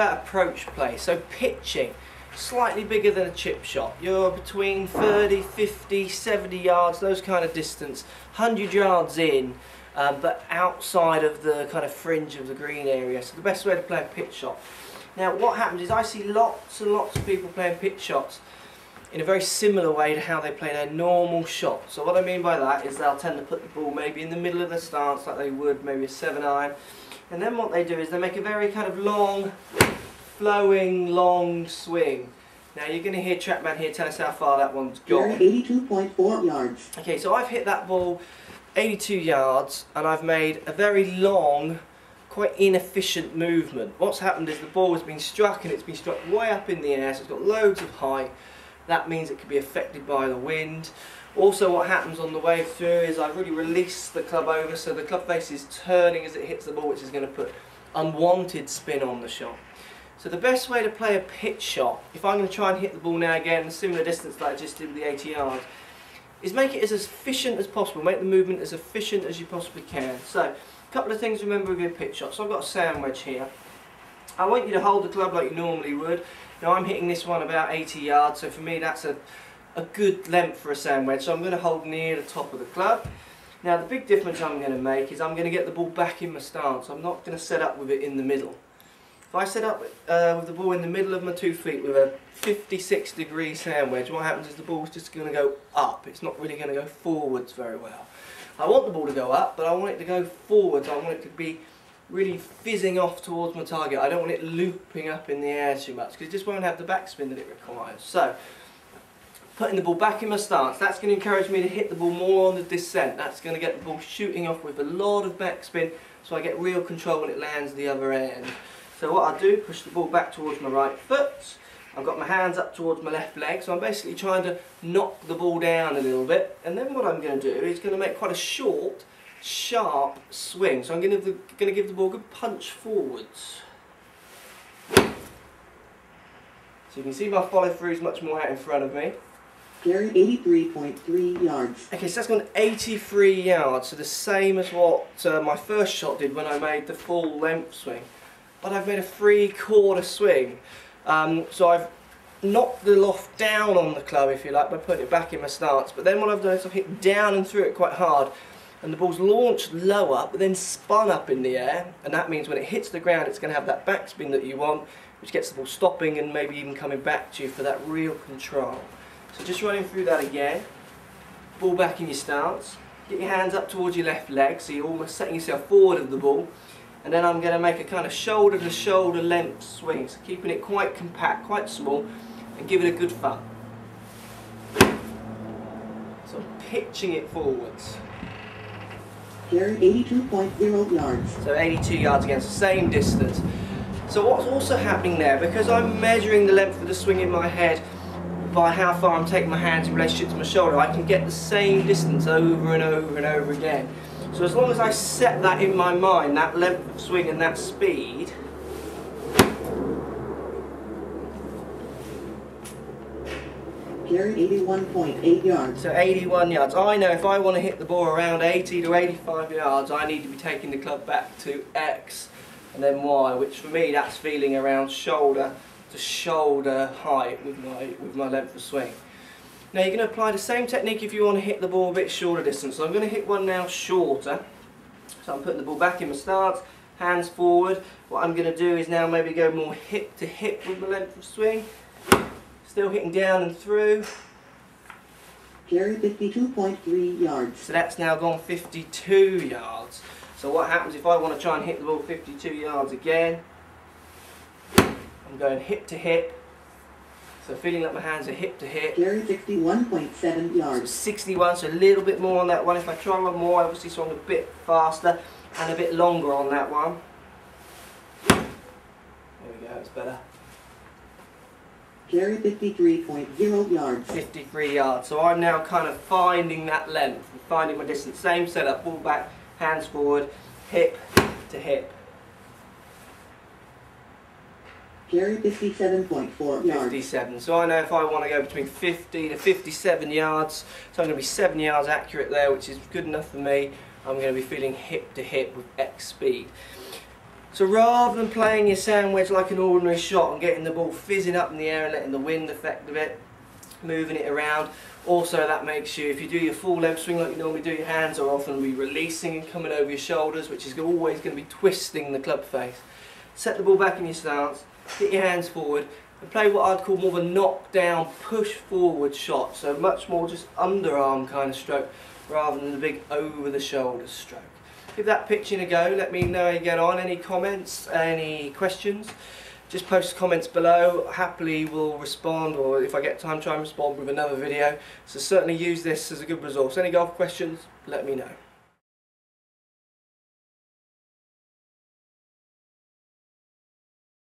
about approach play. So pitching, slightly bigger than a chip shot. You're between 30, 50, 70 yards, those kind of distance, 100 yards in, but outside of the kind of fringe of the green area. So the best way to play a pitch shot. Now what happens is I see lots and lots of people playing pitch shots in a very similar way to how they play their normal shot. So what I mean by that is they'll tend to put the ball maybe in the middle of the stance like they would maybe a 7-iron, and then what they do is they make a very kind of long, flowing, long swing. Now you're going to hear Trackman here tell us how far that one's gone. 82.4 yards. Okay, so I've hit that ball 82 yards and I've made a very long, quite inefficient movement. What's happened is the ball has been struck and it's been struck way up in the air, so it's got loads of height. That means it can be affected by the wind. Also what happens on the way through is I've really released the club over, so the club face is turning as it hits the ball, which is going to put unwanted spin on the shot. So the best way to play a pitch shot, if I'm going to try and hit the ball now again, a similar distance that I just did with the 80 yards, is make it as efficient as possible, make the movement as efficient as you possibly can. So, a couple of things to remember with your pitch shot. So I've got a sand wedge here. I want you to hold the club like you normally would. Now I'm hitting this one about 80 yards, so for me that's a good length for a sand wedge. So I'm going to hold near the top of the club. Now the big difference I'm going to make is I'm going to get the ball back in my stance. I'm not going to set up with it in the middle. If I set up with the ball in the middle of my 2 feet with a 56-degree sand wedge, what happens is the ball's just going to go up. It's not really going to go forwards very well. I want the ball to go up, but I want it to go forwards. I want it to be really fizzing off towards my target. I don't want it looping up in the air too much because it just won't have the backspin that it requires. So, putting the ball back in my stance, that's going to encourage me to hit the ball more on the descent. That's going to get the ball shooting off with a lot of backspin, so I get real control when it lands the other end. So what I do, push the ball back towards my right foot. I've got my hands up towards my left leg, so I'm basically trying to knock the ball down a little bit. And then what I'm going to do is going to make quite a short, sharp swing. So I'm going to give the ball a good punch forwards. So you can see my follow through is much more out in front of me. Carry 83.3 yards. Okay, so that's gone 83 yards, so the same as what my first shot did when I made the full length swing. But I've made a 3/4 swing. So I've knocked the loft down on the club, if you like, by putting it back in my stance. But then what I've done is I've hit down and through it quite hard, and the ball's launched lower, but then spun up in the air. And that means when it hits the ground, it's going to have that backspin that you want, which gets the ball stopping and maybe even coming back to you for that real control. So just running through that again. Ball back in your stance. Get your hands up towards your left leg, so you're almost setting yourself forward of the ball. And then I'm going to make a kind of shoulder to shoulder length swing, so keeping it quite compact, quite small, and give it a good thump. So pitching it forwards. Carry 82.0 yards. So 82 yards again, so same distance. So what's also happening there, because I'm measuring the length of the swing in my head by how far I'm taking my hands in relationship to my shoulder, I can get the same distance over and over and over again. So as long as I set that in my mind, that length of swing and that speed, carry 81.8 yards. so 81 yards. I know if I want to hit the ball around 80 to 85 yards, I need to be taking the club back to X and then Y, which for me that's feeling around shoulder to shoulder height with my length of swing. Now you're going to apply the same technique if you want to hit the ball a bit shorter distance. So I'm going to hit one now shorter. So I'm putting the ball back in my stance, hands forward. What I'm going to do is now maybe go more hip to hip with my length of swing. Still hitting down and through. Carry 52.3 yards. So that's now gone 52 yards. So what happens if I want to try and hit the ball 52 yards again? I'm going hip to hip. So feeling like my hands are hip to hip. Carry 61.7 yards. So 61, so a little bit more on that one. If I try one more, I obviously swung a bit faster and a bit longer on that one. There we go, it's better. Carry 53.0 yards. 53 yards. So I'm now kind of finding that length, finding my distance. Same setup, ball back, hands forward, hip to hip. Carry 57.4 yards. 57. So I know if I want to go between 50 to 57 yards, so I'm going to be 7 yards accurate there, which is good enough for me. I'm going to be feeling hip to hip with X speed. So rather than playing your sand wedge like an ordinary shot and getting the ball fizzing up in the air and letting the wind affect a bit, moving it around, also that makes you, if you do your full length swing like you normally do, your hands are often be releasing and coming over your shoulders, which is always going to be twisting the club face. Set the ball back in your stance, get your hands forward, and play what I'd call more of a knock-down, push-forward shot. So much more just underarm kind of stroke rather than the big over-the-shoulder stroke. Give that pitching a go. Let me know how you get on. Any comments, any questions, just post comments below. Happily will respond, or if I get time, try and respond with another video. So certainly use this as a good resource. Any golf questions, let me know.